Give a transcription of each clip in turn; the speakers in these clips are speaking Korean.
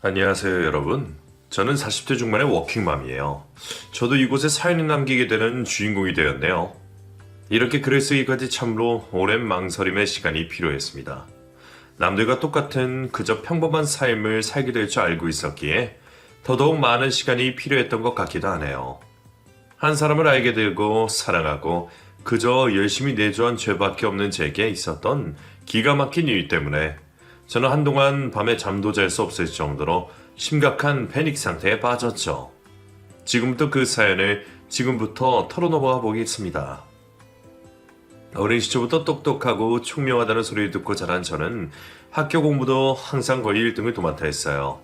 안녕하세요, 여러분. 저는 40대 중반의 워킹맘이에요. 저도 이곳에 사연을 남기게 되는 주인공이 되었네요. 이렇게 글을 쓰기까지 참으로 오랜 망설임의 시간이 필요했습니다. 남들과 똑같은 그저 평범한 삶을 살게 될 줄 알고 있었기에 더더욱 많은 시간이 필요했던 것 같기도 하네요. 한 사람을 알게 되고 사랑하고 그저 열심히 내조한 죄밖에 없는 제게 있었던 기가 막힌 일 때문에 저는 한동안 밤에 잠도 잘 수 없을 정도로 심각한 패닉 상태에 빠졌죠. 지금부터 그 사연을 지금부터 털어놓아 보겠습니다. 어린 시절부터 똑똑하고 총명하다는 소리를 듣고 자란 저는 학교 공부도 항상 거의 1등을 도맡아 했어요.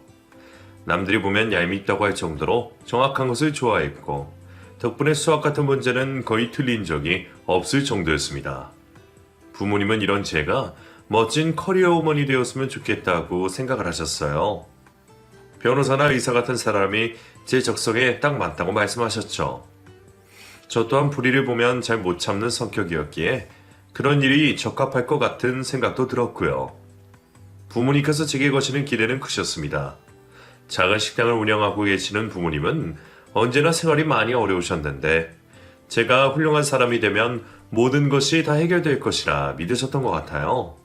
남들이 보면 얄밉다고 할 정도로 정확한 것을 좋아했고 덕분에 수학 같은 문제는 거의 틀린 적이 없을 정도였습니다. 부모님은 이런 제가 멋진 커리어우먼이 되었으면 좋겠다고 생각을 하셨어요. 변호사나 의사 같은 사람이 제 적성에 딱 맞다고 말씀하셨죠. 저 또한 불의를 보면 잘 못 참는 성격이었기에 그런 일이 적합할 것 같은 생각도 들었고요. 부모님께서 제게 거시는 기대는 크셨습니다. 작은 식당을 운영하고 계시는 부모님은 언제나 생활이 많이 어려우셨는데 제가 훌륭한 사람이 되면 모든 것이 다 해결될 것이라 믿으셨던 것 같아요.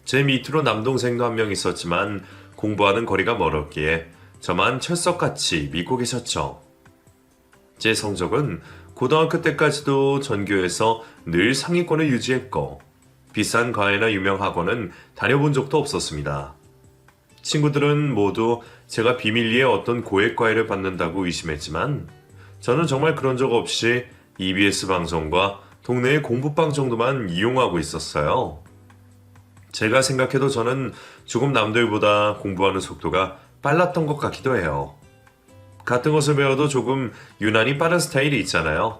제 밑으로 남동생도 한 명 있었지만 공부하는 거리가 멀었기에 저만 철석같이 믿고 계셨죠. 제 성적은 고등학교 때까지도 전교에서 늘 상위권을 유지했고 비싼 과외나 유명 학원은 다녀본 적도 없었습니다. 친구들은 모두 제가 비밀리에 어떤 고액 과외를 받는다고 의심했지만 저는 정말 그런 적 없이 EBS 방송과 동네의 공부방 정도만 이용하고 있었어요. 제가 생각해도 저는 조금 남들보다 공부하는 속도가 빨랐던 것 같기도 해요. 같은 것을 배워도 조금 유난히 빠른 스타일이 있잖아요.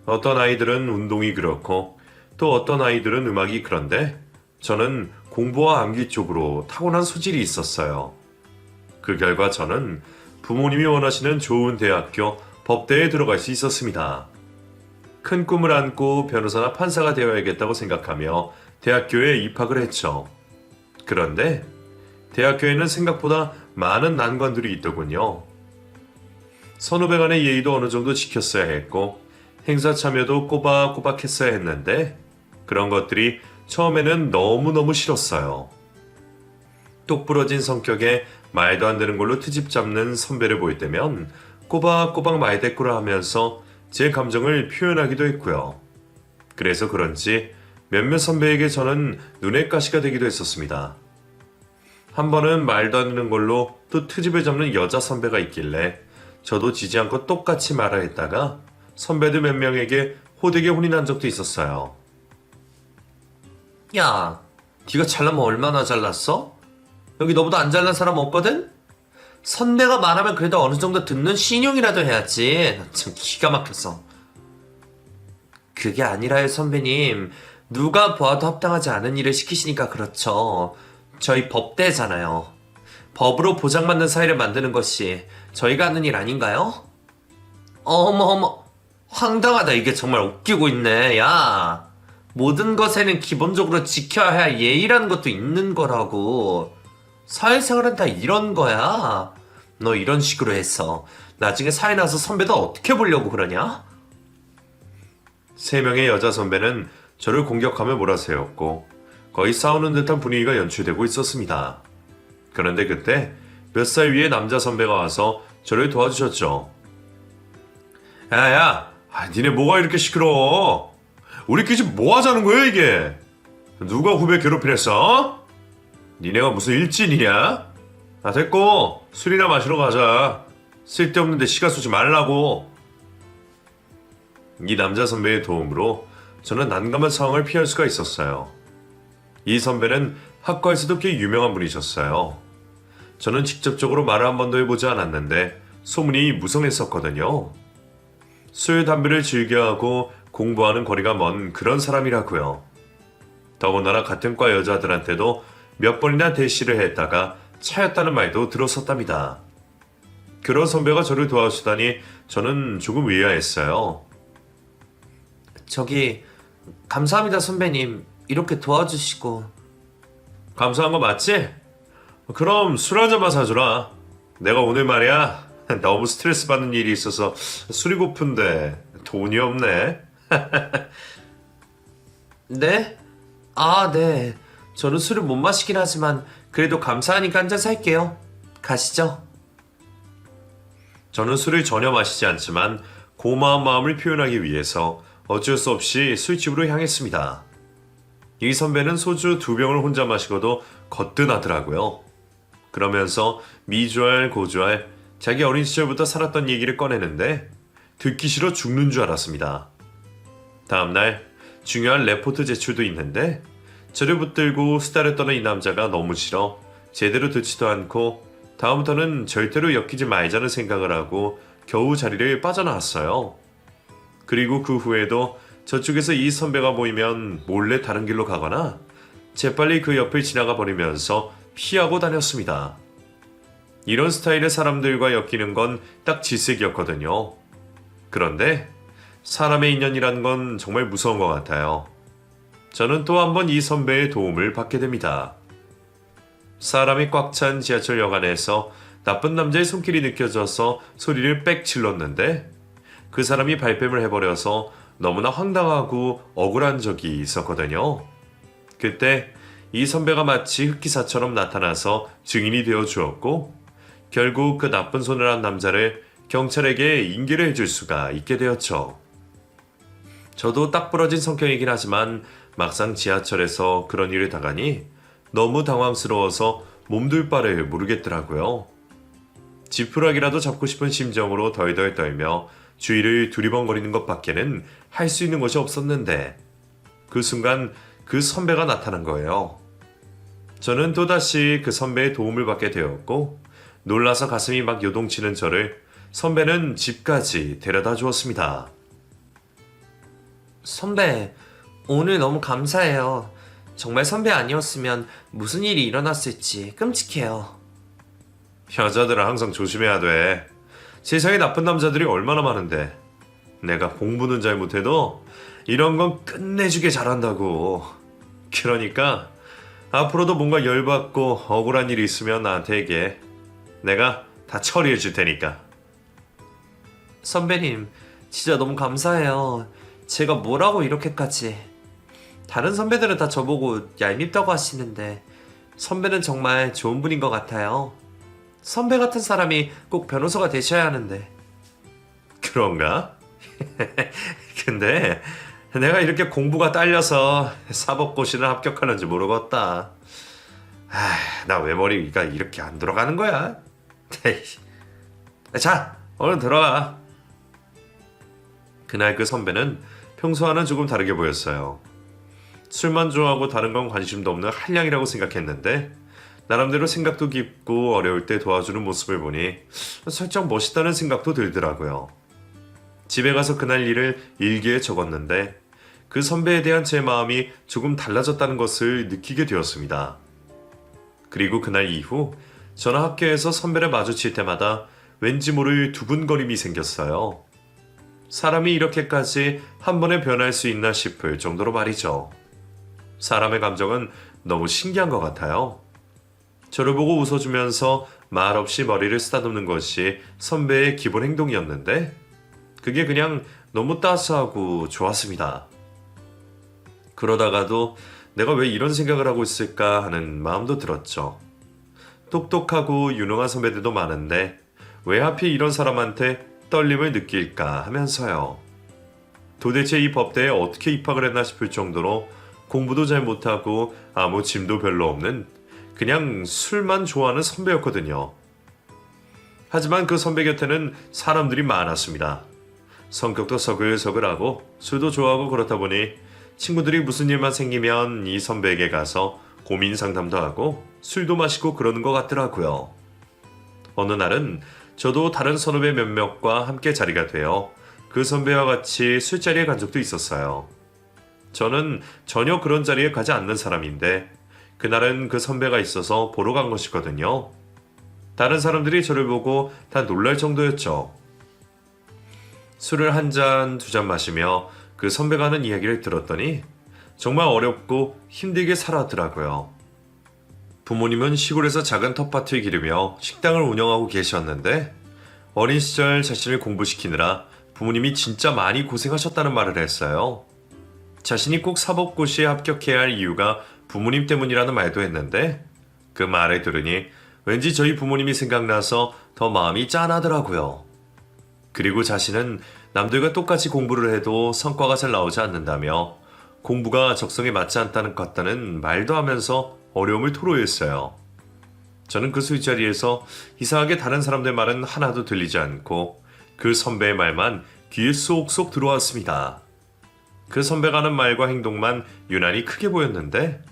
어떤 아이들은 운동이 그렇고 또 어떤 아이들은 음악이 그런데 저는 공부와 암기 쪽으로 타고난 소질이 있었어요. 그 결과 저는 부모님이 원하시는 좋은 대학교 법대에 들어갈 수 있었습니다. 큰 꿈을 안고 변호사나 판사가 되어야겠다고 생각하며 대학교에 입학을 했죠. 그런데 대학교에는 생각보다 많은 난관들이 있더군요. 선후배 간의 예의도 어느 정도 지켰어야 했고 행사 참여도 꼬박꼬박 했어야 했는데 그런 것들이 처음에는 너무너무 싫었어요. 똑부러진 성격에 말도 안 되는 걸로 트집 잡는 선배를 볼 때면 꼬박꼬박 말대꾸를 하면서 제 감정을 표현하기도 했고요. 그래서 그런지 몇몇 선배에게 저는 눈의 가시가 되기도 했었습니다. 한 번은 말도 안 되는 걸로 또 트집을 잡는 여자 선배가 있길래 저도 지지 않고 똑같이 말을 했다가 선배들 몇 명에게 호되게 혼이 난 적도 있었어요. 야, 네가 잘나면 얼마나 잘났어? 여기 너보다 안 잘난 사람 없거든? 선배가 말하면 그래도 어느 정도 듣는 신용이라도 해야지. 나 참 기가 막혔어. 그게 아니라요, 선배님. 누가 보아도 합당하지 않은 일을 시키시니까 그렇죠. 저희 법대잖아요. 법으로 보장받는 사회를 만드는 것이 저희가 하는 일 아닌가요? 어머, 황당하다. 이게 정말 웃기고 있네. 야, 모든 것에는 기본적으로 지켜야 할 예의라는 것도 있는 거라고. 사회생활은 다 이런 거야. 너 이런 식으로 해서 나중에 사회 나서 선배도 어떻게 보려고 그러냐? 세 명의 여자 선배는 저를 공격하며 몰아세웠고 거의 싸우는 듯한 분위기가 연출되고 있었습니다. 그런데 그때 몇 살 위의 남자 선배가 와서 저를 도와주셨죠. 야야, 니네 뭐가 이렇게 시끄러워? 우리끼리 지금 뭐 하자는 거야 이게? 누가 후배 괴롭히랬어? 니네가 무슨 일진이냐? 됐고 술이나 마시러 가자. 쓸데없는데 시간 쏘지 말라고. 이 남자 선배의 도움으로 저는 난감한 상황을 피할 수가 있었어요. 이 선배는 학과에서도 꽤 유명한 분이셨어요. 저는 직접적으로 말을 한 번도 해보지 않았는데 소문이 무성했었거든요. 술, 담배를 즐겨하고 공부하는 거리가 먼 그런 사람이라고요. 더군다나 같은 과 여자들한테도 몇 번이나 대시를 했다가 차였다는 말도 들었었답니다. 그런 선배가 저를 도와주다니 저는 조금 의아했어요. 저기 감사합니다, 선배님. 이렇게 도와주시고. 감사한 거 맞지? 그럼 술 한 잔만 사주라. 내가 오늘 말이야 너무 스트레스 받는 일이 있어서 술이 고픈데 돈이 없네. 네? 아, 네. 저는 술을 못 마시긴 하지만 그래도 감사하니까 한 잔 살게요. 가시죠. 저는 술을 전혀 마시지 않지만 고마운 마음을 표현하기 위해서 어쩔 수 없이 술집으로 향했습니다. 이 선배는 소주 2병을 혼자 마시고도 거뜬하더라고요. 그러면서 미주알 고주알 자기 어린 시절부터 살았던 얘기를 꺼내는데 듣기 싫어 죽는 줄 알았습니다. 다음날 중요한 레포트 제출도 있는데 저를 붙들고 수다를 떠는 이 남자가 너무 싫어 제대로 듣지도 않고 다음부터는 절대로 엮이지 말자는 생각을 하고 겨우 자리를 빠져나왔어요. 그리고 그 후에도 저쪽에서 이 선배가 보이면 몰래 다른 길로 가거나 재빨리 그 옆을 지나가 버리면서 피하고 다녔습니다. 이런 스타일의 사람들과 엮이는 건 딱 질색이었거든요. 그런데 사람의 인연이란 건 정말 무서운 것 같아요. 저는 또 한 번 이 선배의 도움을 받게 됩니다. 사람이 꽉 찬 지하철역 안에서 나쁜 남자의 손길이 느껴져서 소리를 빽 질렀는데 그 사람이 발뺌을 해버려서 너무나 황당하고 억울한 적이 있었거든요. 그때 이 선배가 마치 흑기사처럼 나타나서 증인이 되어 주었고 결국 그 나쁜 손을 한 남자를 경찰에게 인계를 해줄 수가 있게 되었죠. 저도 딱 부러진 성격이긴 하지만 막상 지하철에서 그런 일을 당하니 너무 당황스러워서 몸둘 바를 모르겠더라고요. 지푸라기라도 잡고 싶은 심정으로 덜덜 떨며 주위를 두리번거리는 것밖에는 할 수 있는 것이 없었는데 그 순간 그 선배가 나타난 거예요. 저는 또다시 그 선배의 도움을 받게 되었고 놀라서 가슴이 막 요동치는 저를 선배는 집까지 데려다 주었습니다. 선배, 오늘 너무 감사해요. 정말 선배 아니었으면 무슨 일이 일어났을지 끔찍해요. 여자들은 항상 조심해야 돼. 세상에 나쁜 남자들이 얼마나 많은데 내가 공부는 잘 못해도 이런 건 끝내주게 잘한다고. 그러니까 앞으로도 뭔가 열받고 억울한 일이 있으면 나한테 얘기해. 내가 다 처리해 줄 테니까. 선배님, 진짜 너무 감사해요. 제가 뭐라고 이렇게까지. 다른 선배들은 다 저보고 얄밉다고 하시는데 선배는 정말 좋은 분인 것 같아요. 선배 같은 사람이 꼭 변호사가 되셔야 하는데. 그런가? 근데 내가 이렇게 공부가 딸려서 사법고시를 합격하는지 모르겠다. 나 왜 머리가 이렇게 안 돌아가는 거야? 자, 얼른 들어가. 그날 그 선배는 평소와는 조금 다르게 보였어요. 술만 좋아하고 다른 건 관심도 없는 한량이라고 생각했는데 나름대로 생각도 깊고 어려울 때 도와주는 모습을 보니 살짝 멋있다는 생각도 들더라고요. 집에 가서 그날 일을 일기에 적었는데 그 선배에 대한 제 마음이 조금 달라졌다는 것을 느끼게 되었습니다. 그리고 그날 이후 저는 학교에서 선배를 마주칠 때마다 왠지 모를 두근거림이 생겼어요. 사람이 이렇게까지 한 번에 변할 수 있나 싶을 정도로 말이죠. 사람의 감정은 너무 신기한 것 같아요. 저를 보고 웃어주면서 말없이 머리를 쓰다듬는 것이 선배의 기본 행동이었는데 그게 그냥 너무 따스하고 좋았습니다. 그러다가도 내가 왜 이런 생각을 하고 있을까 하는 마음도 들었죠. 똑똑하고 유능한 선배들도 많은데 왜 하필 이런 사람한테 떨림을 느낄까 하면서요. 도대체 이 법대에 어떻게 입학을 했나 싶을 정도로 공부도 잘 못하고 아무 짐도 별로 없는 그냥 술만 좋아하는 선배였거든요. 하지만 그 선배 곁에는 사람들이 많았습니다. 성격도 서글서글하고 술도 좋아하고 그렇다 보니 친구들이 무슨 일만 생기면 이 선배에게 가서 고민 상담도 하고 술도 마시고 그러는 것 같더라고요. 어느 날은 저도 다른 선후배 몇몇과 함께 자리가 되어 그 선배와 같이 술자리에 간 적도 있었어요. 저는 전혀 그런 자리에 가지 않는 사람인데 그날은 그 선배가 있어서 보러 간 것이거든요. 다른 사람들이 저를 보고 다 놀랄 정도였죠. 술을 한 잔, 두 잔 마시며 그 선배가 하는 이야기를 들었더니 정말 어렵고 힘들게 살았더라고요. 부모님은 시골에서 작은 텃밭을 기르며 식당을 운영하고 계셨는데 어린 시절 자신을 공부시키느라 부모님이 진짜 많이 고생하셨다는 말을 했어요. 자신이 꼭 사법고시에 합격해야 할 이유가 부모님 때문이라는 말도 했는데 그 말을 들으니 왠지 저희 부모님이 생각나서 더 마음이 짠하더라고요. 그리고 자신은 남들과 똑같이 공부를 해도 성과가 잘 나오지 않는다며 공부가 적성에 맞지 않다는 것 같다는 말도 하면서 어려움을 토로했어요. 저는 그 술자리에서 이상하게 다른 사람들 말은 하나도 들리지 않고 그 선배의 말만 귀에 쏙쏙 들어왔습니다. 그 선배가 하는 말과 행동만 유난히 크게 보였는데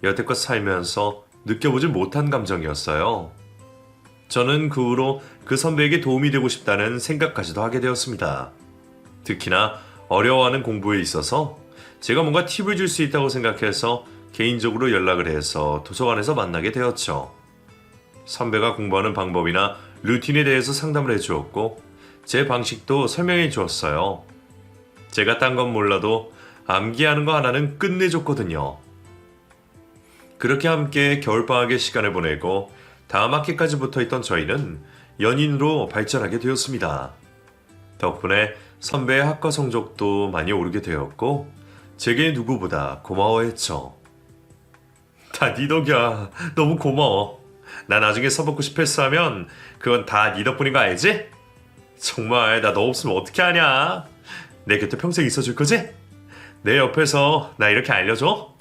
여태껏 살면서 느껴보지 못한 감정이었어요. 저는 그 후로 그 선배에게 도움이 되고 싶다는 생각까지도 하게 되었습니다. 특히나 어려워하는 공부에 있어서 제가 뭔가 팁을 줄 수 있다고 생각해서 개인적으로 연락을 해서 도서관에서 만나게 되었죠. 선배가 공부하는 방법이나 루틴에 대해서 상담을 해주었고 제 방식도 설명해 주었어요. 제가 딴 건 몰라도 암기하는 거 하나는 끝내줬거든요. 그렇게 함께 겨울방학의 시간을 보내고 다음 학기까지 붙어있던 저희는 연인으로 발전하게 되었습니다. 덕분에 선배의 학과 성적도 많이 오르게 되었고 제게 누구보다 고마워했죠. 다 네 덕이야. 너무 고마워. 나 나중에 사법고시 패스하면 그건 다 네 덕분인 거 알지? 정말 나 너 없으면 어떻게 하냐? 내 곁에 평생 있어줄 거지? 내 옆에서 나 이렇게 알려줘?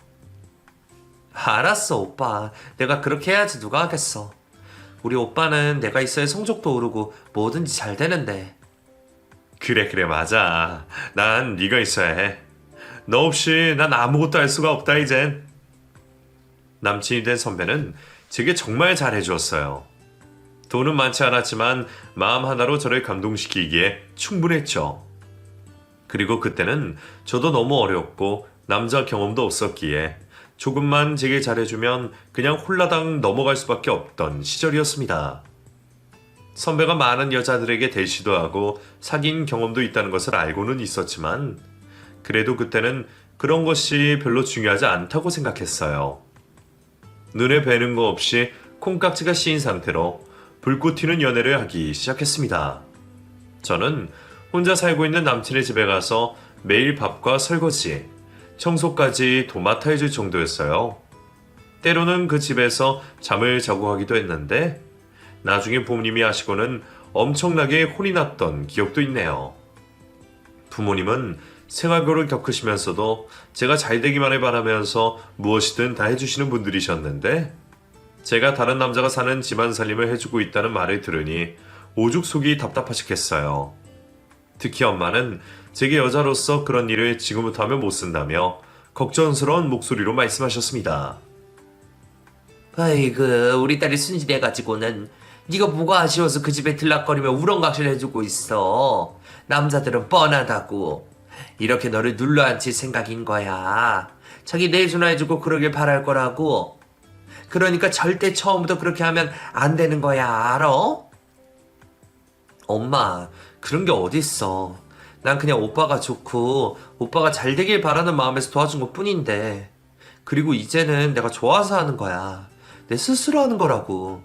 알았어, 오빠. 내가 그렇게 해야지 누가 하겠어. 우리 오빠는 내가 있어야 성적도 오르고 뭐든지 잘 되는데. 그래 맞아. 난 네가 있어야 해. 너 없이 난 아무것도 할 수가 없다 이젠. 남친이 된 선배는 제게 정말 잘해주었어요. 돈은 많지 않았지만 마음 하나로 저를 감동시키기에 충분했죠. 그리고 그때는 저도 너무 어렸고 남자 경험도 없었기에 조금만 제게 잘해주면 그냥 홀라당 넘어갈 수밖에 없던 시절이었습니다. 선배가 많은 여자들에게 대시도 하고 사귄 경험도 있다는 것을 알고는 있었지만 그래도 그때는 그런 것이 별로 중요하지 않다고 생각했어요. 눈에 뵈는 거 없이 콩깍지가 씌인 상태로 불꽃 튀는 연애를 하기 시작했습니다. 저는 혼자 살고 있는 남친의 집에 가서 매일 밥과 설거지, 청소까지 도맡아 해줄 정도였어요. 때로는 그 집에서 잠을 자고 가기도 했는데 나중에 부모님이 하시고는 엄청나게 혼이 났던 기억도 있네요. 부모님은 생활고를 겪으시면서도 제가 잘 되기만을 바라면서 무엇이든 다 해주시는 분들이셨는데 제가 다른 남자가 사는 집안 살림을 해주고 있다는 말을 들으니 오죽 속이 답답하시겠어요. 특히 엄마는 제게 여자로서 그런 일을 지금부터 하면 못 쓴다며 걱정스러운 목소리로 말씀하셨습니다. 아이고, 우리 딸이 순진해가지고는 네가 뭐가 아쉬워서 그 집에 들락거리며 우렁각시를 해주고 있어. 남자들은 뻔하다고. 이렇게 너를 눌러앉힐 생각인 거야. 자기 내준화해주고 그러길 바랄 거라고. 그러니까 절대 처음부터 그렇게 하면 안 되는 거야, 알아? 엄마, 그런 게 어딨어. 난 그냥 오빠가 좋고 오빠가 잘 되길 바라는 마음에서 도와준 것 뿐인데. 그리고 이제는 내가 좋아서 하는 거야. 내 스스로 하는 거라고.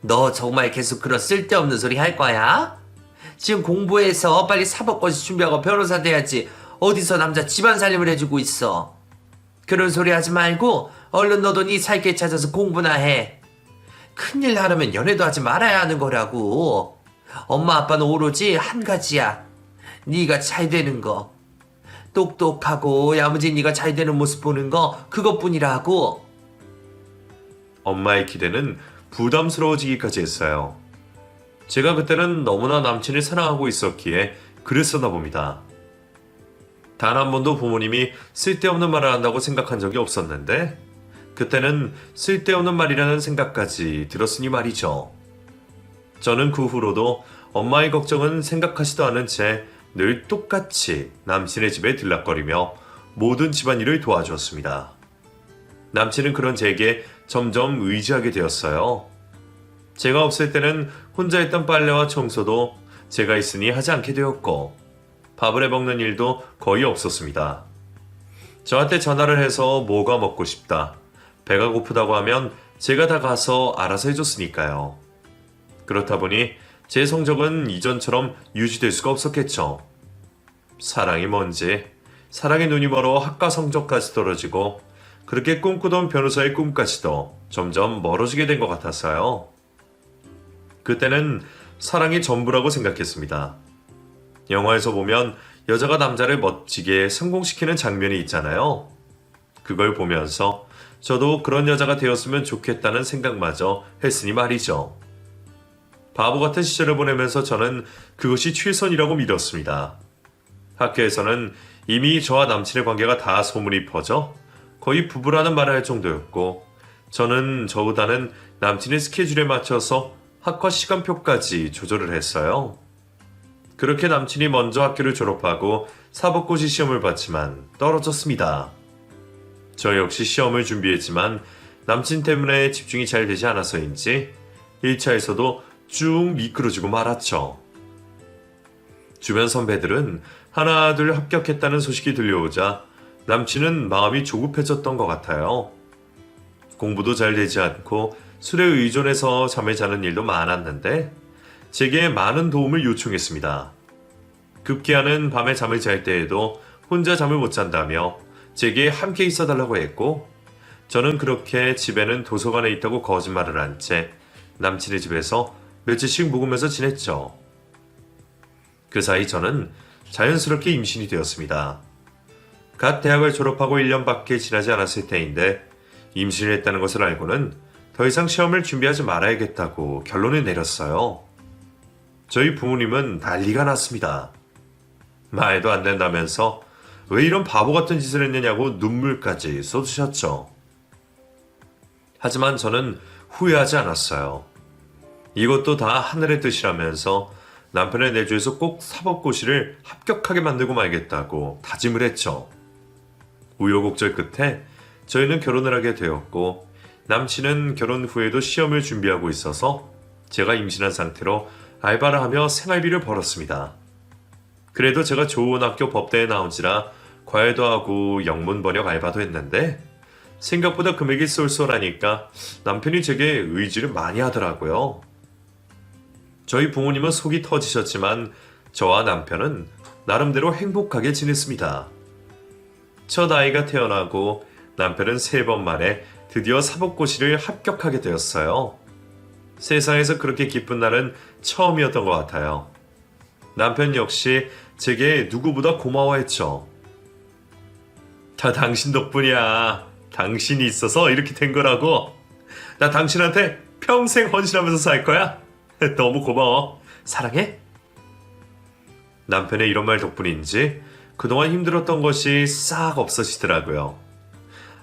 너 정말 계속 그런 쓸데없는 소리 할 거야? 지금 공부해서 빨리 사법고시 준비하고 변호사 돼야지 어디서 남자 집안 살림을 해주고 있어. 그런 소리 하지 말고 얼른 너도 네 살 길 찾아서 공부나 해. 큰일 하려면 연애도 하지 말아야 하는 거라고. 엄마 아빠는 오로지 한 가지야. 네가 잘 되는 거. 똑똑하고 야무진 네가 잘 되는 모습 보는 거 그것뿐이라고. 엄마의 기대는 부담스러워지기까지 했어요. 제가 그때는 너무나 남친을 사랑하고 있었기에 그랬었나 봅니다. 단 한 번도 부모님이 쓸데없는 말을 한다고 생각한 적이 없었는데 그때는 쓸데없는 말이라는 생각까지 들었으니 말이죠. 저는 그 후로도 엄마의 걱정은 생각하지도 않은 채 늘 똑같이 남친의 집에 들락거리며 모든 집안일을 도와주었습니다. 남친은 그런 제게 점점 의지하게 되었어요. 제가 없을 때는 혼자 했던 빨래와 청소도 제가 있으니 하지 않게 되었고 밥을 해먹는 일도 거의 없었습니다. 저한테 전화를 해서 뭐가 먹고 싶다, 배가 고프다고 하면 제가 다 가서 알아서 해줬으니까요. 그렇다 보니 제 성적은 이전처럼 유지될 수가 없었겠죠. 사랑이 뭔지, 사랑의 눈이 멀어 학과 성적까지 떨어지고 그렇게 꿈꾸던 변호사의 꿈까지도 점점 멀어지게 된 것 같았어요. 그때는 사랑이 전부라고 생각했습니다. 영화에서 보면 여자가 남자를 멋지게 성공시키는 장면이 있잖아요. 그걸 보면서 저도 그런 여자가 되었으면 좋겠다는 생각마저 했으니 말이죠. 바보 같은 시절을 보내면서 저는 그것이 최선이라고 믿었습니다. 학교에서는 이미 저와 남친의 관계가 다 소문이 퍼져 거의 부부라는 말을 할 정도였고, 저는 저보다는 남친의 스케줄에 맞춰서 학과 시간표까지 조절을 했어요. 그렇게 남친이 먼저 학교를 졸업하고 사법고시 시험을 봤지만 떨어졌습니다. 저 역시 시험을 준비했지만 남친 때문에 집중이 잘 되지 않아서인지 1차에서도 쭉 미끄러지고 말았죠. 주변 선배들은 하나 둘 합격했다는 소식이 들려오자 남친은 마음이 조급해졌던 것 같아요. 공부도 잘 되지 않고 술에 의존해서 잠을 자는 일도 많았는데 제게 많은 도움을 요청했습니다. 급기야는 밤에 잠을 잘 때에도 혼자 잠을 못 잔다며 제게 함께 있어달라고 했고, 저는 그렇게 집에는 도서관에 있다고 거짓말을 한 채 남친의 집에서 며칠씩 묵으면서 지냈죠. 그 사이 저는 자연스럽게 임신이 되었습니다. 갓 대학을 졸업하고 1년밖에 지나지 않았을 때인데 임신을 했다는 것을 알고는 더 이상 시험을 준비하지 말아야겠다고 결론을 내렸어요. 저희 부모님은 난리가 났습니다. 말도 안 된다면서 왜 이런 바보 같은 짓을 했느냐고 눈물까지 쏟으셨죠. 하지만 저는 후회하지 않았어요. 이것도 다 하늘의 뜻이라면서 남편의 내주에서 꼭 사법고시를 합격하게 만들고 말겠다고 다짐을 했죠. 우여곡절 끝에 저희는 결혼을 하게 되었고, 남친은 결혼 후에도 시험을 준비하고 있어서 제가 임신한 상태로 알바를 하며 생활비를 벌었습니다. 그래도 제가 좋은 학교 법대에 나온지라 과외도 하고 영문 번역 알바도 했는데 생각보다 금액이 쏠쏠하니까 남편이 제게 의지를 많이 하더라고요. 저희 부모님은 속이 터지셨지만 저와 남편은 나름대로 행복하게 지냈습니다. 첫 아이가 태어나고 남편은 3번 만에 드디어 사법고시를 합격하게 되었어요. 세상에서 그렇게 기쁜 날은 처음이었던 것 같아요. 남편 역시 제게 누구보다 고마워했죠. 다 당신 덕분이야. 당신이 있어서 이렇게 된 거라고. 나 당신한테 평생 헌신하면서 살 거야. 너무 고마워. 사랑해. 남편의 이런 말 덕분인지 그동안 힘들었던 것이 싹 없어지더라고요.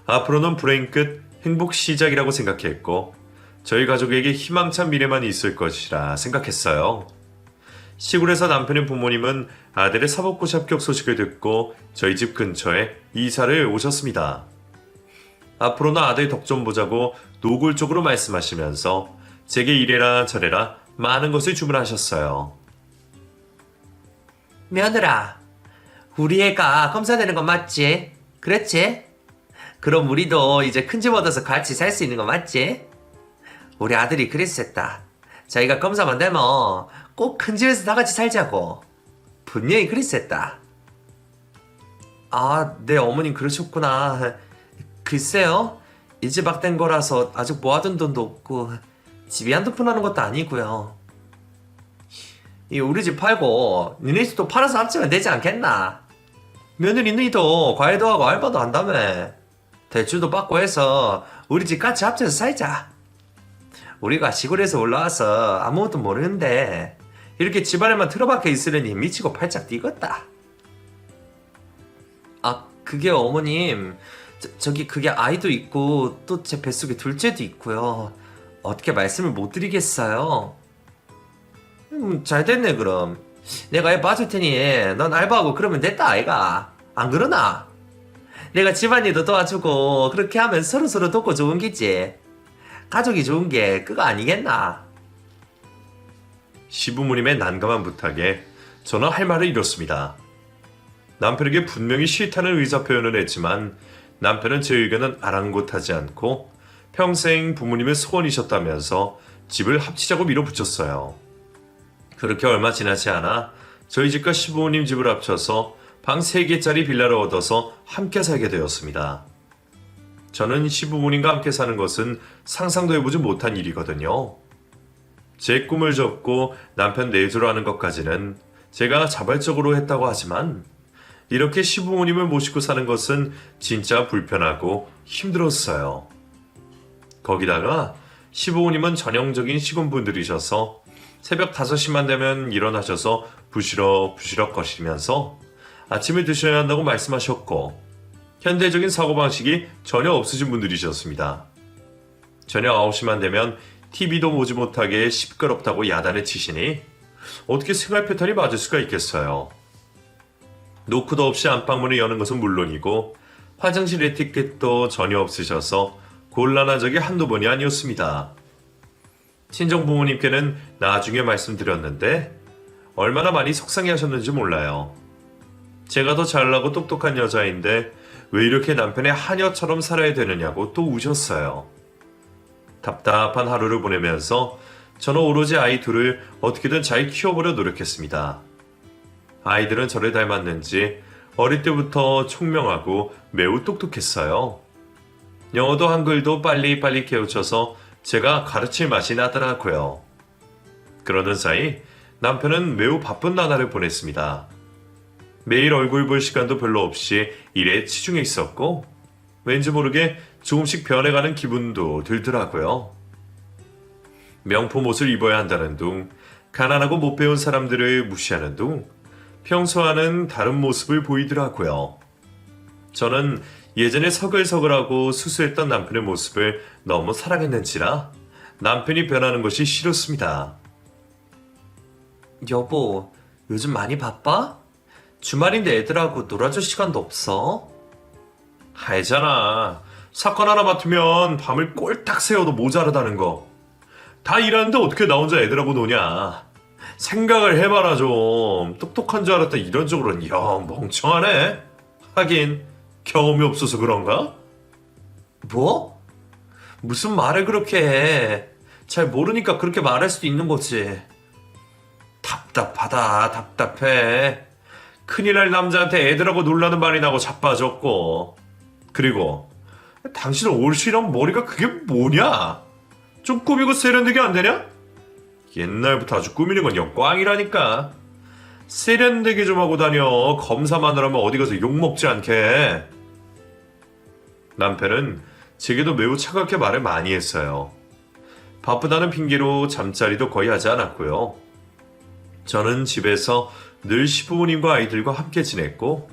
앞으로는 불행 끝 행복 시작이라고 생각했고, 저희 가족에게 희망찬 미래만 있을 것이라 생각했어요. 시골에서 남편의 부모님은 아들의 사법고시 합격 소식을 듣고 저희 집 근처에 이사를 오셨습니다. 앞으로는 아들 덕 좀 보자고 노골적으로 말씀하시면서 제게 이래라 저래라 많은 것을 주문하셨어요. 며느라, 우리 애가 검사되는 건 맞지? 그랬지? 그럼 우리도 이제 큰 집 얻어서 같이 살 수 있는 거 맞지? 우리 아들이 그랬었다. 자기가 검사만 되면 꼭 큰 집에서 다 같이 살자고. 분명히 그랬었다. 아, 네 어머님 그러셨구나. 글쎄요, 이제 막 된 거라서 아직 모아둔 돈도 없고 집이 한두 푼 하는 것도 아니고요. 이 우리 집 팔고 니네 집도 팔아서 합치면 되지 않겠나? 며느리 너희도 과외도 하고 알바도 한다며. 대출도 받고 해서 우리 집 같이 합쳐서 살자. 우리가 시골에서 올라와서 아무것도 모르는데 이렇게 집안에만 틀어박혀 있으려니 미치고 팔짝 뛰겠다. 아, 그게 어머님, 저기 그게 아이도 있고 또 제 뱃속에 둘째도 있고요. 어떻게 말씀을 못 드리겠어요. 잘 됐네 그럼. 내가 애 봐줄 테니 넌 알바하고 그러면 됐다 아이가. 안 그러나? 내가 집안일도 도와주고 그렇게 하면 서로서로 돕고 좋은 기지. 가족이 좋은 게 그거 아니겠나? 시부모님의 난감한 부탁에 저는 할 말을 잃었습니다. 남편에게 분명히 싫다는 의사 표현을 했지만 남편은 제 의견은 아랑곳하지 않고 평생 부모님의 소원이셨다면서 집을 합치자고 밀어붙였어요. 그렇게 얼마 지나지 않아 저희 집과 시부모님 집을 합쳐서 방 3개짜리 빌라를 얻어서 함께 살게 되었습니다. 저는 시부모님과 함께 사는 것은 상상도 해보지 못한 일이거든요. 제 꿈을 접고 남편 내조를 하는 것까지는 제가 자발적으로 했다고 하지만 이렇게 시부모님을 모시고 사는 것은 진짜 불편하고 힘들었어요. 거기다가 시부모님은 전형적인 시군분들이셔서 새벽 5시만 되면 일어나셔서 부시럭부시럭 거시면서 아침을 드셔야 한다고 말씀하셨고 현대적인 사고방식이 전혀 없으신 분들이셨습니다. 저녁 9시만 되면 TV도 보지 못하게 시끄럽다고 야단을 치시니 어떻게 생활 패턴이 맞을 수가 있겠어요. 노크도 없이 안방문을 여는 것은 물론이고 화장실 에티켓도 전혀 없으셔서 곤란한 적이 한두 번이 아니었습니다. 친정 부모님께는 나중에 말씀드렸는데 얼마나 많이 속상해 하셨는지 몰라요. 제가 더 잘나고 똑똑한 여자인데 왜 이렇게 남편의 하녀처럼 살아야 되느냐고 또 우셨어요. 답답한 하루를 보내면서 저는 오로지 아이 둘을 어떻게든 잘 키워보려 노력했습니다. 아이들은 저를 닮았는지 어릴 때부터 총명하고 매우 똑똑했어요. 영어도 한글도 빨리빨리 깨우쳐서 제가 가르칠 맛이 나더라고요. 그러던 사이 남편은 매우 바쁜 나날을 보냈습니다. 매일 얼굴 볼 시간도 별로 없이 일에 치중해 있었고 왠지 모르게 조금씩 변해가는 기분도 들더라고요. 명품 옷을 입어야 한다는 둥, 가난하고 못 배운 사람들을 무시하는 둥, 평소와는 다른 모습을 보이더라고요. 저는 예전에 서글서글하고 수수했던 남편의 모습을 너무 사랑했는지라 남편이 변하는 것이 싫었습니다. 여보, 요즘 많이 바빠? 주말인데 애들하고 놀아줄 시간도 없어? 알잖아. 사건 하나 맡으면 밤을 꼴딱 새워도 모자르다는 거. 다 일하는데 어떻게 나 혼자 애들하고 노냐. 생각을 해봐라 좀. 똑똑한 줄 알았다 이런적으로는 영 멍청하네. 하긴 경험이 없어서 그런가? 뭐? 무슨 말을 그렇게 해. 잘 모르니까 그렇게 말할 수도 있는 거지. 답답하다 답답해. 큰일 날 남자한테 애들하고 놀라는 말이 나고 자빠졌고. 그리고 당신은 올시랑 머리가 그게 뭐냐? 좀 꾸미고 세련되게 안 되냐? 옛날부터 아주 꾸미는 건 영광이라니까. 세련되게 좀 하고 다녀. 검사만 하면 어디 가서 욕먹지 않게. 남편은 제게도 매우 차갑게 말을 많이 했어요. 바쁘다는 핑계로 잠자리도 거의 하지 않았고요. 저는 집에서 늘 시부모님과 아이들과 함께 지냈고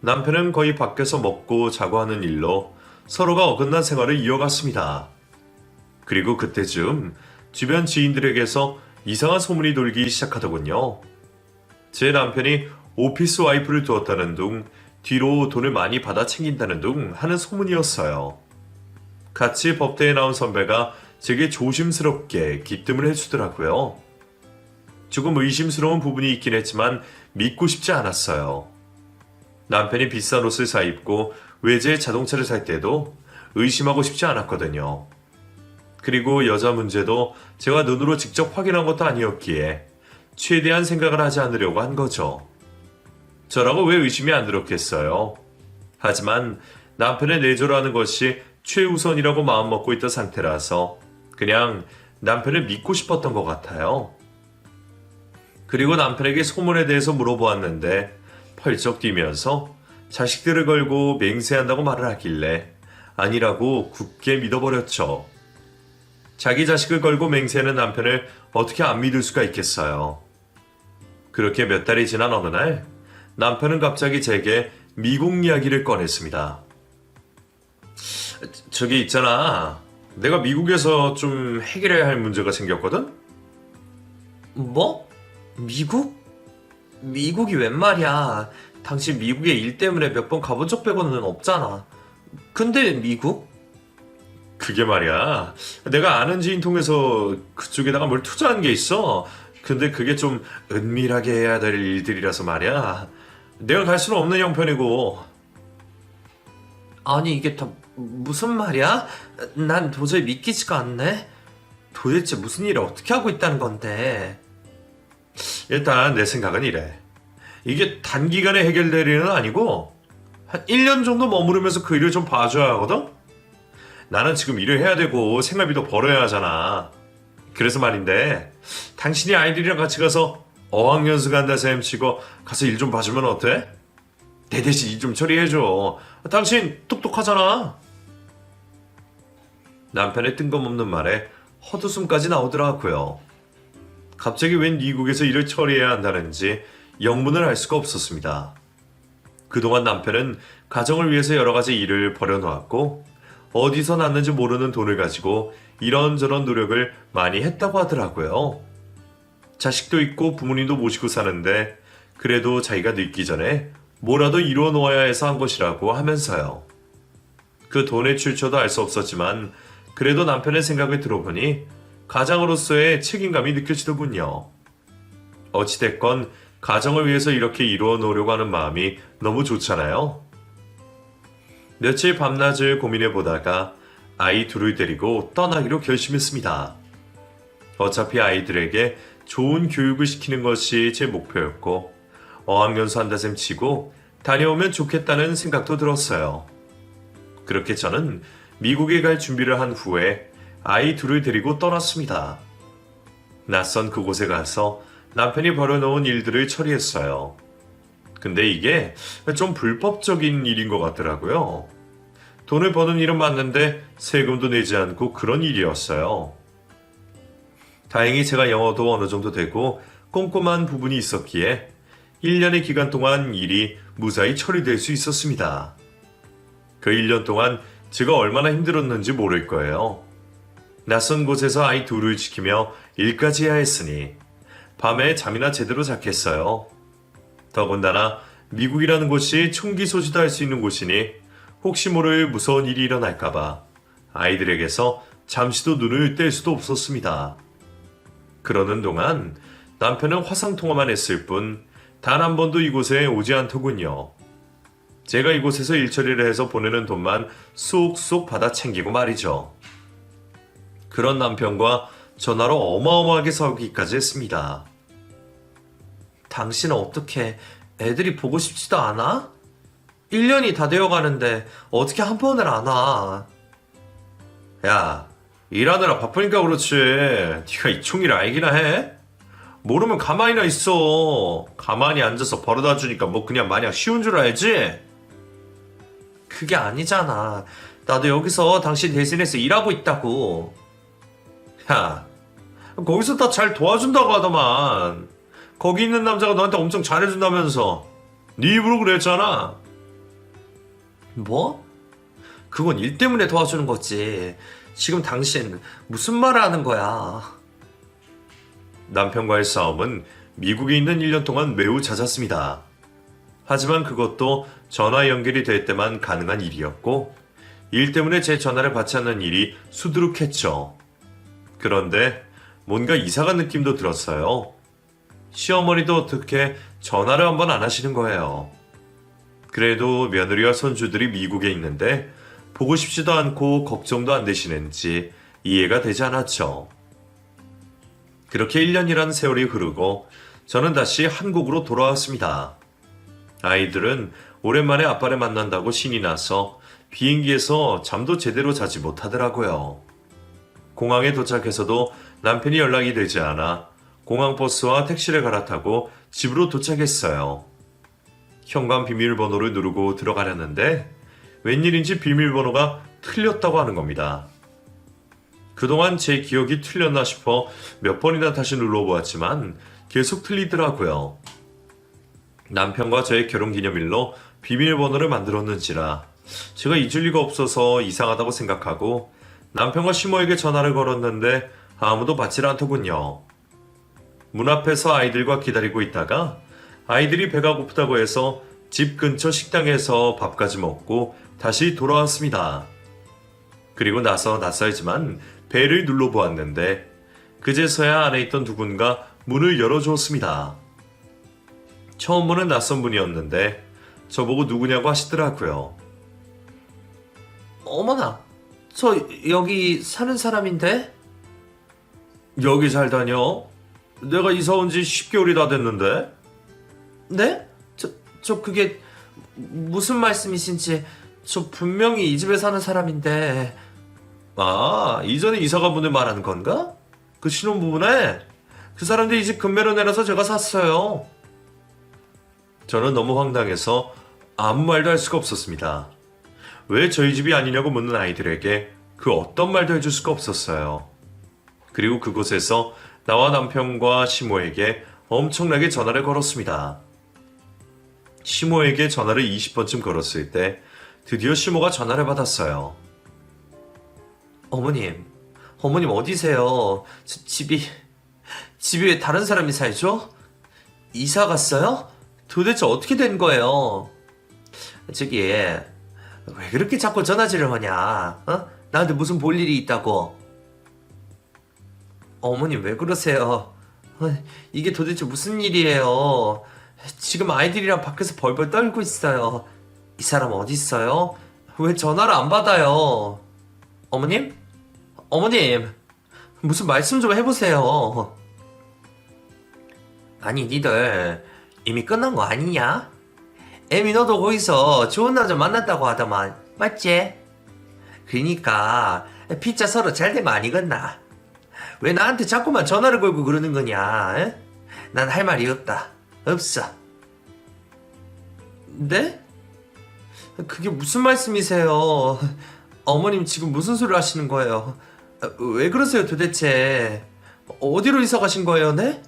남편은 거의 밖에서 먹고 자고 하는 일로 서로가 어긋난 생활을 이어갔습니다. 그리고 그때쯤 주변 지인들에게서 이상한 소문이 돌기 시작하더군요. 제 남편이 오피스 와이프를 두었다는 둥, 뒤로 돈을 많이 받아 챙긴다는 둥 하는 소문이었어요. 같이 법대에 나온 선배가 제게 조심스럽게 기뜸을 해주더라고요. 조금 의심스러운 부분이 있긴 했지만 믿고 싶지 않았어요. 남편이 비싼 옷을 사입고 외제 자동차를 살 때도 의심하고 싶지 않았거든요. 그리고 여자 문제도 제가 눈으로 직접 확인한 것도 아니었기에 최대한 생각을 하지 않으려고 한 거죠. 저라고 왜 의심이 안 들었겠어요. 하지만 남편의 내조를 하는 것이 최우선이라고 마음먹고 있던 상태라서 그냥 남편을 믿고 싶었던 것 같아요. 그리고 남편에게 소문에 대해서 물어보았는데 펄쩍 뛰면서 자식들을 걸고 맹세한다고 말을 하길래 아니라고 굳게 믿어버렸죠. 자기 자식을 걸고 맹세하는 남편을 어떻게 안 믿을 수가 있겠어요. 그렇게 몇 달이 지난 어느 날 남편은 갑자기 제게 미국 이야기를 꺼냈습니다. 저기 있잖아. 내가 미국에서 좀 해결해야 할 문제가 생겼거든? 뭐? 미국? 미국이 웬 말이야. 당신 미국에 일 때문에 몇 번 가본 적 빼고는 없잖아. 근데 왜 미국? 그게 말이야. 내가 아는 지인 통해서 그쪽에다가 뭘 투자한 게 있어. 근데 그게 좀 은밀하게 해야 될 일들이라서 말이야. 내가 갈 수는 없는 형편이고. 아니 이게 다 무슨 말이야? 난 도저히 믿기지가 않네. 도대체 무슨 일을 어떻게 하고 있다는 건데? 일단 내 생각은 이래. 이게 단기간에 해결될 일은 아니고 한 1년 정도 머무르면서 그 일을 좀 봐줘야 하거든? 나는 지금 일을 해야 되고 생활비도 벌어야 하잖아. 그래서 말인데 당신이 아이들이랑 같이 가서 어학연수 간다 셈치고 가서 일 좀 봐주면 어때? 내 대신 일 좀 처리해줘. 당신 똑똑하잖아. 남편의 뜬금없는 말에 헛웃음까지 나오더라고요. 갑자기 웬 미국에서 일을 처리해야 한다는지 영문을 알 수가 없었습니다. 그동안 남편은 가정을 위해서 여러 가지 일을 벌여놓았고 어디서 났는지 모르는 돈을 가지고 이런저런 노력을 많이 했다고 하더라고요. 자식도 있고 부모님도 모시고 사는데 그래도 자기가 늙기 전에 뭐라도 이루어 놓아야 해서 한 것이라고 하면서요. 그 돈의 출처도 알 수 없었지만 그래도 남편의 생각을 들어보니 가장으로서의 책임감이 느껴지더군요. 어찌됐건 가정을 위해서 이렇게 이루어 놓으려고 하는 마음이 너무 좋잖아요. 며칠 밤낮을 고민해 보다가 아이 둘을 데리고 떠나기로 결심했습니다. 어차피 아이들에게 좋은 교육을 시키는 것이 제 목표였고 어학연수 한다 셈 치고 다녀오면 좋겠다는 생각도 들었어요. 그렇게 저는 미국에 갈 준비를 한 후에 아이 둘을 데리고 떠났습니다. 낯선 그곳에 가서 남편이 벌여놓은 일들을 처리했어요. 근데 이게 좀 불법적인 일인 것 같더라고요. 돈을 버는 일은 맞는데 세금도 내지 않고 그런 일이었어요. 다행히 제가 영어도 어느 정도 되고 꼼꼼한 부분이 있었기에 1년의 기간 동안 일이 무사히 처리될 수 있었습니다. 그 1년 동안 제가 얼마나 힘들었는지 모를 거예요. 낯선 곳에서 아이 둘을 지키며 일까지 해야 했으니 밤에 잠이나 제대로 잤겠어요. 더군다나 미국이라는 곳이 총기 소지도 할 수 있는 곳이니 혹시 모를 무서운 일이 일어날까봐 아이들에게서 잠시도 눈을 뗄 수도 없었습니다. 그러는 동안 남편은 화상통화만 했을 뿐 단 한 번도 이곳에 오지 않더군요. 제가 이곳에서 일처리를 해서 보내는 돈만 쏙쏙 받아 챙기고 말이죠. 그런 남편과 전화로 어마어마하게 싸우기까지 했습니다. 당신은 어떻게 애들이 보고 싶지도 않아? 1년이 다 되어가는데 어떻게 한 번을 안 와? 야, 일하느라 바쁘니까 그렇지. 네가 이 총이를 알기나 해? 모르면 가만히나 있어. 가만히 앉아서 벌어다 주니까 뭐 그냥 마냥 쉬운 줄 알지? 그게 아니잖아. 나도 여기서 당신 대신해서 일하고 있다고. 야, 거기서 다 잘 도와준다고 하더만. 거기 있는 남자가 너한테 엄청 잘해준다면서. 네 입으로 그랬잖아. 뭐? 그건 일 때문에 도와주는 거지. 지금 당신 무슨 말을 하는 거야? 남편과의 싸움은 미국에 있는 1년 동안 매우 잦았습니다. 하지만 그것도 전화 연결이 될 때만 가능한 일이었고 일 때문에 제 전화를 받지 않는 일이 수두룩했죠. 그런데 뭔가 이상한 느낌도 들었어요. 시어머니도 어떻게 전화를 한번 안 하시는 거예요. 그래도 며느리와 손주들이 미국에 있는데 보고 싶지도 않고 걱정도 안 되시는지 이해가 되지 않았죠. 그렇게 1년이라는 세월이 흐르고 저는 다시 한국으로 돌아왔습니다. 아이들은 오랜만에 아빠를 만난다고 신이 나서 비행기에서 잠도 제대로 자지 못하더라고요. 공항에 도착해서도 남편이 연락이 되지 않아 공항버스와 택시를 갈아타고 집으로 도착했어요. 현관 비밀번호를 누르고 들어가려는데 웬일인지 비밀번호가 틀렸다고 하는 겁니다. 그동안 제 기억이 틀렸나 싶어 몇 번이나 다시 눌러보았지만 계속 틀리더라고요. 남편과 저의 결혼기념일로 비밀번호를 만들었는지라 제가 잊을 리가 없어서 이상하다고 생각하고 남편과 시모에게 전화를 걸었는데 아무도 받질 않더군요. 문 앞에서 아이들과 기다리고 있다가 아이들이 배가 고프다고 해서 집 근처 식당에서 밥까지 먹고 다시 돌아왔습니다. 그리고 나서 낯설지만 배를 눌러보았는데 그제서야 안에 있던 누군가 문을 열어주었습니다. 처음 보는 낯선 분이었는데 저보고 누구냐고 하시더라고요. 어머나, 저 여기 사는 사람인데? 여기 잘 다녀? 내가 이사 온 지 10개월이 다 됐는데? 네? 저 그게 무슨 말씀이신지. 저 분명히 이 집에 사는 사람인데. 아, 이전에 이사가 분을 말하는 건가? 그 신혼부부네? 그 사람들 이 집 금매로 내놔서 제가 샀어요. 저는 너무 황당해서 아무 말도 할 수가 없었습니다. 왜 저희 집이 아니냐고 묻는 아이들에게 그 어떤 말도 해줄 수가 없었어요. 그리고 그곳에서 나와 남편과 시모에게 엄청나게 전화를 걸었습니다. 시모에게 전화를 20번쯤 걸었을 때 드디어 시모가 전화를 받았어요. 어머님 어디세요? 집이 왜 다른 사람이 살죠? 이사 갔어요? 도대체 어떻게 된 거예요? 저기 왜 그렇게 자꾸 전화질을 하냐? 어? 나한테 무슨 볼 일이 있다고? 어머님 왜 그러세요? 이게 도대체 무슨 일이에요? 지금 아이들이랑 밖에서 벌벌 떨고 있어요. 이 사람 어디 있어요? 왜 전화를 안 받아요? 어머님? 무슨 말씀 좀 해보세요. 아니 니들 이미 끝난 거 아니냐? 애미 너도 거기서 좋은 남자 만났다고 하더만 맞지? 그러니까 피자 서로 잘 되면 아니겠나? 왜 나한테 자꾸만 전화를 걸고 그러는 거냐? 난 할 말이 없어. 네? 그게 무슨 말씀이세요? 어머님 지금 무슨 소리를 하시는 거예요? 왜 그러세요 도대체? 어디로 이사 가신 거예요, 네?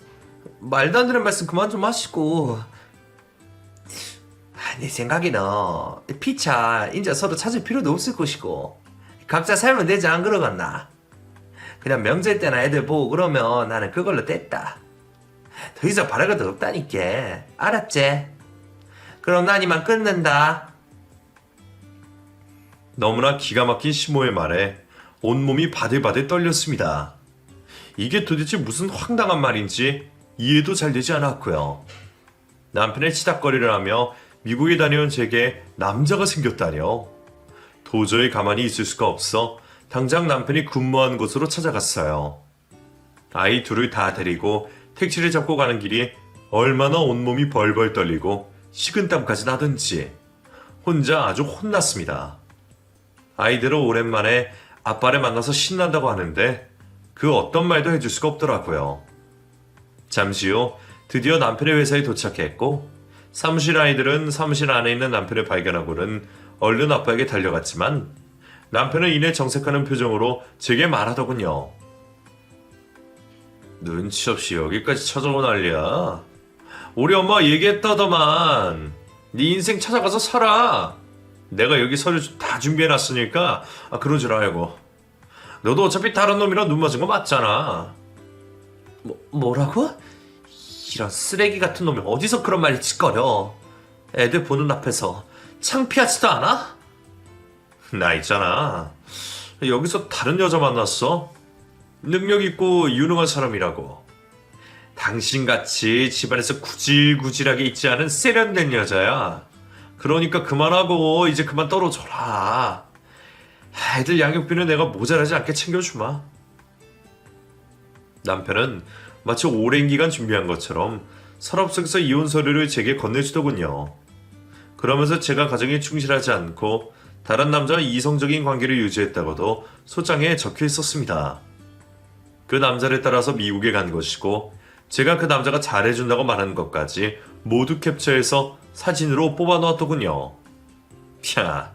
말도 안 되는 말씀 그만 좀 하시고. 내 생각에는 피차 이제 서로 찾을 필요도 없을 것이고 각자 살면 되지 안 그러겠나? 그냥 명절 때나 애들 보고 그러면 나는 그걸로 됐다. 더 이상 바랄 것도 없다니까. 알았지? 그럼 난 이만 끊는다. 너무나 기가 막힌 시모의 말에 온몸이 바들바들 떨렸습니다. 이게 도대체 무슨 황당한 말인지 이해도 잘 되지 않았고요. 남편의 치닥거리를 하며 미국에 다녀온 제게 남자가 생겼다뇨. 도저히 가만히 있을 수가 없어 당장 남편이 근무한 곳으로 찾아갔어요. 아이 둘을 다 데리고 택시를 잡고 가는 길이 얼마나 온몸이 벌벌 떨리고 식은땀까지 나든지 혼자 아주 혼났습니다. 아이들은 오랜만에 아빠를 만나서 신난다고 하는데 그 어떤 말도 해줄 수가 없더라고요. 잠시 후 드디어 남편의 회사에 도착했고 사무실 아이들은 사무실 안에 있는 남편을 발견하고는 얼른 아빠에게 달려갔지만 남편은 이내 정색하는 표정으로 제게 말하더군요. 눈치 없이 여기까지 찾아온 난리야. 우리 엄마가 얘기했다더만. 네 인생 찾아가서 살아. 내가 여기 서류 다 준비해놨으니까 그런 줄 알고. 너도 어차피 다른 놈이랑 눈 맞은 거 맞잖아. 뭐라고? 이런 쓰레기 같은 놈이 어디서 그런 말을 짓거려. 애들 보는 앞에서 창피하지도 않아? 나 있잖아. 여기서 다른 여자 만났어. 능력 있고 유능한 사람이라고. 당신같이 집안에서 구질구질하게 있지 않은 세련된 여자야. 그러니까 그만하고 이제 그만 떨어져라. 애들 양육비는 내가 모자라지 않게 챙겨주마. 남편은 마치 오랜 기간 준비한 것처럼 서랍 속에서 이혼 서류를 제게 건네주더군요. 그러면서 제가 가정에 충실하지 않고 다른 남자와 이성적인 관계를 유지했다고도 소장에 적혀 있었습니다. 그 남자를 따라서 미국에 간 것이고 제가 그 남자가 잘해준다고 말하는 것까지 모두 캡처해서 사진으로 뽑아놓았더군요. 야,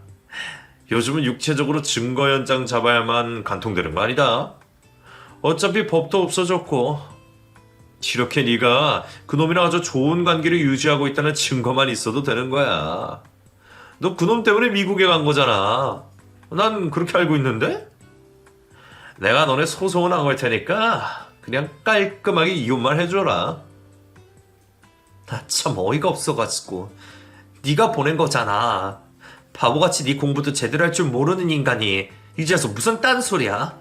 요즘은 육체적으로 증거 현장 잡아야만 간통되는 거 아니다. 어차피 법도 없어졌고 이렇게 네가 그놈이랑 아주 좋은 관계를 유지하고 있다는 증거만 있어도 되는 거야. 너 그놈 때문에 미국에 간 거잖아. 난 그렇게 알고 있는데? 내가 너네 소송은 안 걸 테니까 그냥 깔끔하게 이혼만 해줘라. 나 참 어이가 없어가지고. 네가 보낸 거잖아. 바보같이 네 공부도 제대로 할 줄 모르는 인간이 이제 와서 무슨 딴소리야?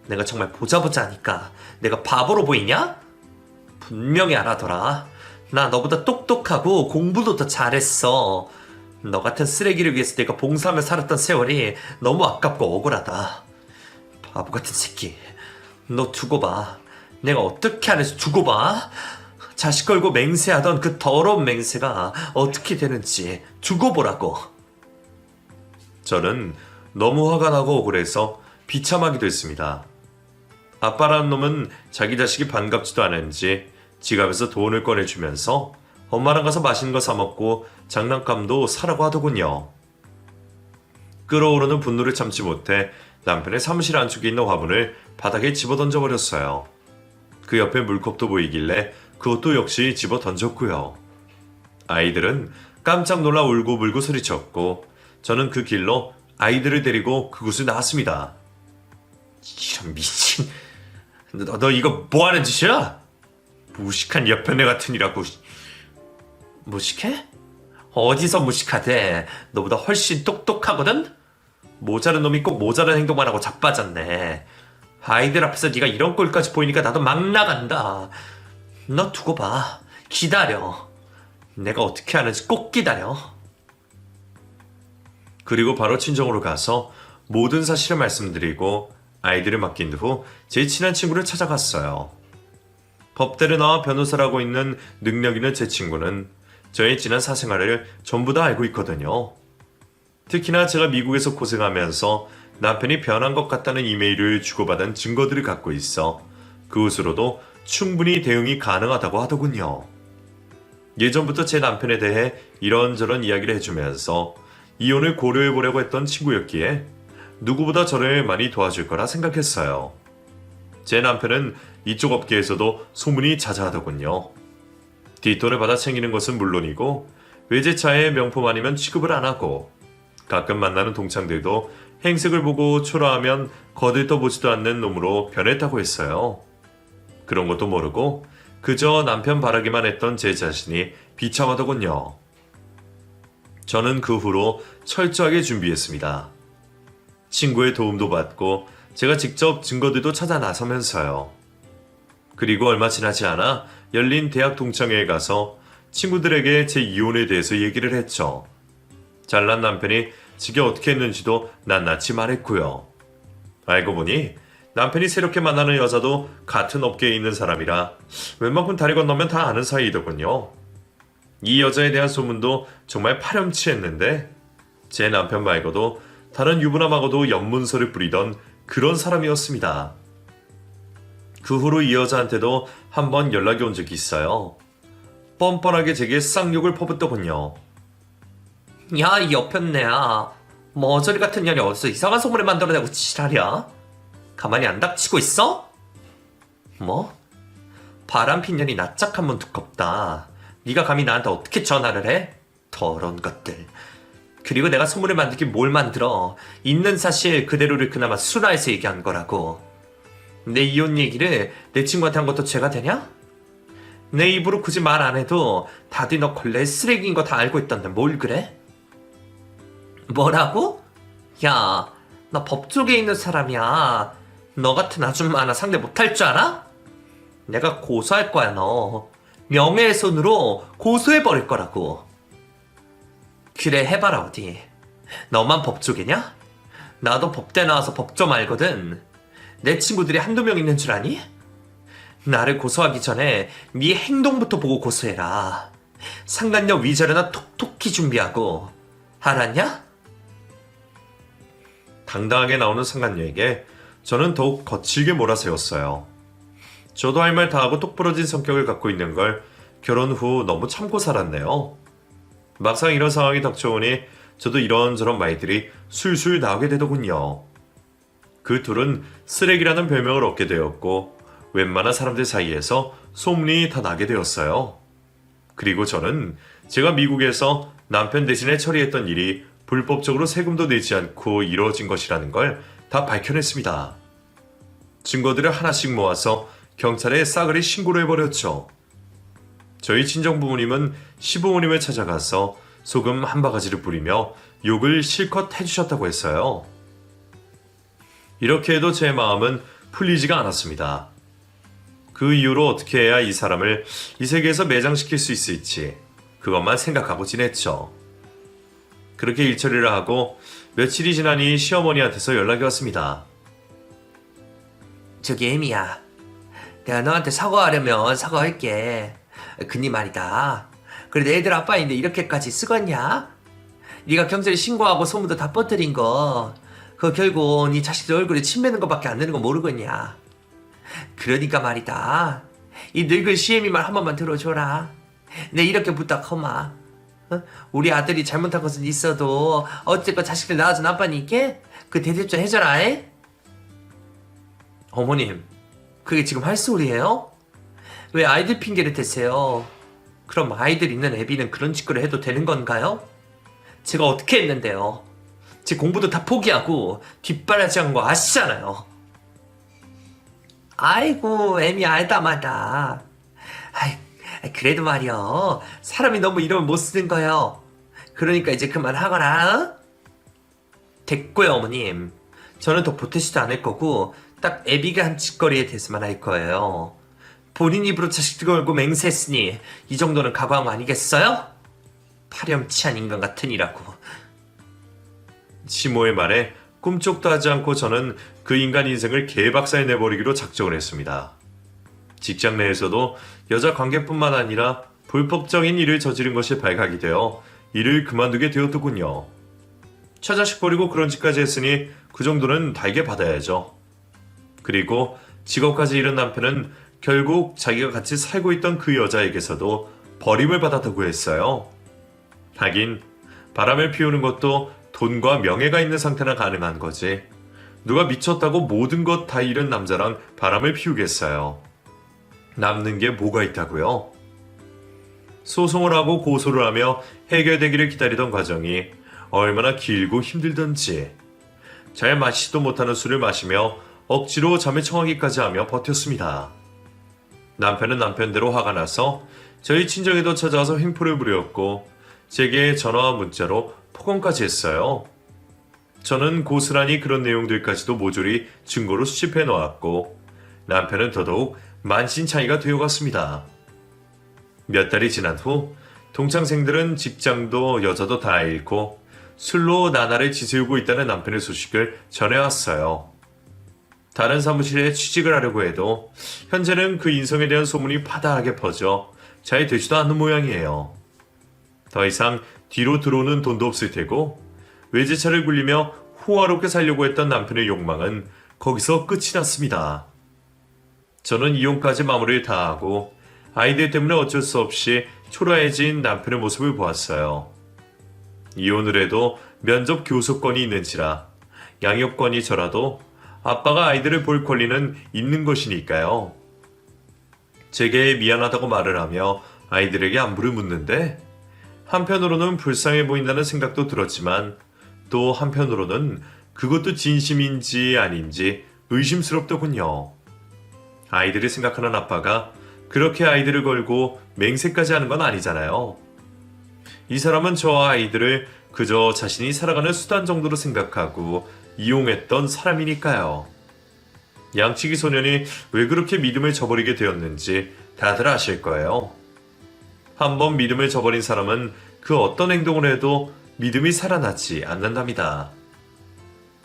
내가 정말 보자 하니까 내가 바보로 보이냐? 분명히 알아둬라. 나 너보다 똑똑하고 공부도 더 잘했어. 너 같은 쓰레기를 위해서 내가 봉사하며 살았던 세월이 너무 아깝고 억울하다. 바보 같은 새끼. 너 두고 봐. 내가 어떻게 안 해서 두고 봐. 자식 걸고 맹세하던 그 더러운 맹세가 어떻게 되는지 두고 보라고. 저는 너무 화가 나고 억울해서 비참하기도 했습니다. 아빠라는 놈은 자기 자식이 반갑지도 않은지 지갑에서 돈을 꺼내주면서 엄마랑 가서 맛있는 거 사 먹고 장난감도 사라고 하더군요. 끓어오르는 분노를 참지 못해 남편의 사무실 안쪽에 있는 화분을 바닥에 집어 던져버렸어요. 그 옆에 물컵도 보이길래 그것도 역시 집어 던졌고요. 아이들은 깜짝 놀라 울고 불고 소리쳤고 저는 그 길로 아이들을 데리고 그곳을 나왔습니다. 이런 미친. 너 이거 뭐하는 짓이야? 무식한 옆편애 같으니라고. 무식해? 어디서 무식하대? 너보다 훨씬 똑똑하거든? 모자란 놈이 꼭 모자란 행동만 하고 자빠졌네. 아이들 앞에서 네가 이런 꼴까지 보이니까 나도 막 나간다. 너 두고 봐. 기다려. 내가 어떻게 하는지 꼭 기다려. 그리고 바로 친정으로 가서 모든 사실을 말씀드리고 아이들을 맡긴 후 제 친한 친구를 찾아갔어요. 법대를 나와 변호사를 하고 있는 능력 있는 제 친구는 저의 지난 사생활을 전부 다 알고 있거든요. 특히나 제가 미국에서 고생하면서 남편이 변한 것 같다는 이메일을 주고받은 증거들을 갖고 있어 그것으로도 충분히 대응이 가능하다고 하더군요. 예전부터 제 남편에 대해 이런저런 이야기를 해주면서 이혼을 고려해보려고 했던 친구였기에 누구보다 저를 많이 도와줄 거라 생각했어요. 제 남편은 이쪽 업계에서도 소문이 자자하더군요. 뒷돈을 받아 챙기는 것은 물론이고 외제차에 명품 아니면 취급을 안 하고 가끔 만나는 동창들도 행색을 보고 초라하면 거들떠보지도 않는 놈으로 변했다고 했어요. 그런 것도 모르고 그저 남편 바라기만 했던 제 자신이 비참하더군요. 저는 그 후로 철저하게 준비했습니다. 친구의 도움도 받고 제가 직접 증거들도 찾아 나서면서요. 그리고 얼마 지나지 않아 열린 대학 동창회에 가서 친구들에게 제 이혼에 대해서 얘기를 했죠. 잘난 남편이 지게 어떻게 했는지도 낱낱이 말했고요. 알고 보니 남편이 새롭게 만나는 여자도 같은 업계에 있는 사람이라 웬만큼 다리 건너면 다 아는 사이이더군요. 이 여자에 대한 소문도 정말 파렴치했는데 제 남편 말고도 다른 유부남하고도 연문서를 부리던 그런 사람이었습니다. 그 후로 이 여자한테도 한번 연락이 온 적이 있어요. 뻔뻔하게 제게 쌍욕을 퍼붓더군요. 야, 이 옆편네야. 머저리 같은 년이 어디서 이상한 소문을 만들어내고 지랄이야? 가만히 안 닥치고 있어? 뭐? 바람핀 년이 낯짝한문 두껍다. 네가 감히 나한테 어떻게 전화를 해? 더러운 것들. 그리고 내가 소문을 만들긴 뭘 만들어. 있는 사실 그대로를 그나마 순화해서 얘기한 거라고. 내 이혼 얘기를 내 친구한테 한 것도 죄가 되냐? 내 입으로 굳이 말 안 해도 다들 너 걸레 쓰레기인 거 다 알고 있던데 뭘 그래? 뭐라고? 야, 나 법 쪽에 있는 사람이야. 너 같은 아줌마 하나 상대 못할 줄 알아? 내가 고소할 거야 너. 명예훼손으로 고소해버릴 거라고. 그래 해봐라 어디. 너만 법 쪽이냐? 나도 법대 나와서 법 좀 알거든. 내 친구들이 한두 명 있는 줄 아니? 나를 고소하기 전에 네 행동부터 보고 고소해라. 상간녀 위자료나 톡톡히 준비하고. 알았냐? 당당하게 나오는 상간녀에게 저는 더욱 거칠게 몰아세웠어요. 저도 할 말 다 하고 똑부러진 성격을 갖고 있는 걸 결혼 후 너무 참고 살았네요. 막상 이런 상황이 닥쳐오니 저도 이런저런 말들이 술술 나오게 되더군요. 그 둘은 쓰레기라는 별명을 얻게 되었고 웬만한 사람들 사이에서 소문이 다 나게 되었어요. 그리고 저는 제가 미국에서 남편 대신에 처리했던 일이 불법적으로 세금도 내지 않고 이루어진 것이라는 걸 다 밝혀냈습니다. 증거들을 하나씩 모아서 경찰에 싸그리 신고를 해버렸죠. 저희 친정부모님은 시부모님을 찾아가서 소금 한 바가지를 뿌리며 욕을 실컷 해주셨다고 했어요. 이렇게 해도 제 마음은 풀리지가 않았습니다. 그 이후로 어떻게 해야 이 사람을 이 세계에서 매장시킬 수 있을지 그것만 생각하고 지냈죠. 그렇게 일처리를 하고 며칠이 지나니 시어머니한테서 연락이 왔습니다. 저기 애미야, 내가 너한테 사과하려면 사과할게. 근데 말이다, 그래도 애들 아빠인데 이렇게까지 쓰겄냐? 네가 경찰에 신고하고 소문도 다 퍼뜨린 거, 그거 결국 네 자식들 얼굴에 침 뱉는 거밖에 안 되는 거 모르겠냐? 그러니까 말이다, 이 늙은 시애미 말 한 번만 들어줘라. 내 이렇게 부탁하마. 어? 우리 아들이 잘못한 것은 있어도 어쨌건 자식들 낳아준 아빠니까 그 대접 좀 해줘라. 에? 어머님, 그게 지금 할 소리예요? 왜 아이들 핑계를 대세요? 그럼 아이들 있는 애비는 그런 짓거리 해도 되는 건가요? 제가 어떻게 했는데요? 제 공부도 다 포기하고 뒷바라지 한 거 아시잖아요. 아이고, 애미 알다마다. 아이, 그래도 말이요, 사람이 너무 이러면 못 쓰는 거요. 그러니까 이제 그만하거라. 어? 됐고요, 어머님. 저는 더 보태지도 않을 거고 딱 애비가 한 짓거리에 대해서만 할 거예요. 본인 입으로 자식들 걸고 맹세했으니 이 정도는 각오한 거 아니겠어요? 파렴치한 인간 같으니라고. 시모의 말에 꿈쩍도 하지 않고 저는 그 인간 인생을 개박살 내버리기로 작정을 했습니다. 직장 내에서도 여자 관계뿐만 아니라 불법적인 일을 저지른 것이 발각이 되어 일을 그만두게 되었더군요. 처자식 버리고 그런 짓까지 했으니 그 정도는 달게 받아야죠. 그리고 직업까지 잃은 남편은 결국 자기가 같이 살고 있던 그 여자에게서도 버림을 받았다고 했어요. 하긴 바람을 피우는 것도 돈과 명예가 있는 상태나 가능한 거지. 누가 미쳤다고 모든 것 다 잃은 남자랑 바람을 피우겠어요. 남는 게 뭐가 있다고요? 소송을 하고 고소를 하며 해결되기를 기다리던 과정이 얼마나 길고 힘들던지. 잘 마시지도 못하는 술을 마시며 억지로 잠을 청하기까지 하며 버텼습니다. 남편은 남편대로 화가 나서 저희 친정에도 찾아와서 횡포를 부렸고 제게 전화와 문자로 폭언까지 했어요. 저는 고스란히 그런 내용들까지도 모조리 증거로 수집해 놓았고 남편은 더더욱 만신창이가 되어갔습니다. 몇 달이 지난 후 동창생들은 직장도 여자도 다 잃고 술로 나날을 지새우고 있다는 남편의 소식을 전해왔어요. 다른 사무실에 취직을 하려고 해도 현재는 그 인성에 대한 소문이 파다하게 퍼져 잘 되지도 않는 모양이에요. 더 이상 뒤로 들어오는 돈도 없을 테고 외제차를 굴리며 호화롭게 살려고 했던 남편의 욕망은 거기서 끝이 났습니다. 저는 이혼까지 마무리를 다하고 아이들 때문에 어쩔 수 없이 초라해진 남편의 모습을 보았어요. 이혼을 해도 면접 교섭권이 있는지라 양육권이 저라도 아빠가 아이들을 볼 권리는 있는 것이니까요. 제게 미안하다고 말을 하며 아이들에게 안부를 묻는데 한편으로는 불쌍해 보인다는 생각도 들었지만 또 한편으로는 그것도 진심인지 아닌지 의심스럽더군요. 아이들을 생각하는 아빠가 그렇게 아이들을 걸고 맹세까지 하는 건 아니잖아요. 이 사람은 저와 아이들을 그저 자신이 살아가는 수단 정도로 생각하고 이용했던 사람이니까요. 양치기 소년이 왜 그렇게 믿음을 저버리게 되었는지 다들 아실 거예요. 한번 믿음을 저버린 사람은 그 어떤 행동을 해도 믿음이 살아나지 않는답니다.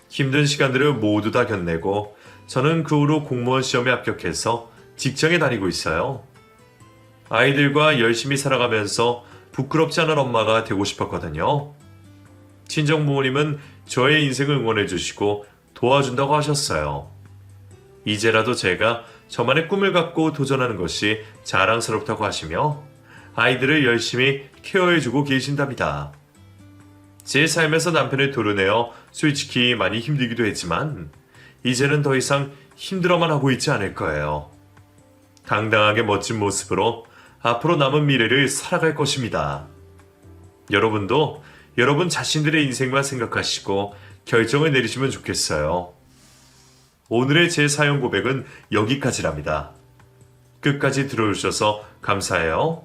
힘든 시간들을 모두 다 견내고 저는 그 후로 공무원 시험에 합격해서 직장에 다니고 있어요. 아이들과 열심히 살아가면서 부끄럽지 않은 엄마가 되고 싶었거든요. 친정 부모님은 저의 인생을 응원해 주시고 도와준다고 하셨어요. 이제라도 제가 저만의 꿈을 갖고 도전하는 것이 자랑스럽다고 하시며 아이들을 열심히 케어해주고 계신답니다. 제 삶에서 남편을 도려내어 솔직히 많이 힘들기도 했지만 이제는 더 이상 힘들어만 하고 있지 않을 거예요. 당당하게 멋진 모습으로 앞으로 남은 미래를 살아갈 것입니다. 여러분도 여러분 자신들의 인생만 생각하시고 결정을 내리시면 좋겠어요. 오늘의 제 사연 고백은 여기까지랍니다. 끝까지 들어주셔서 감사해요.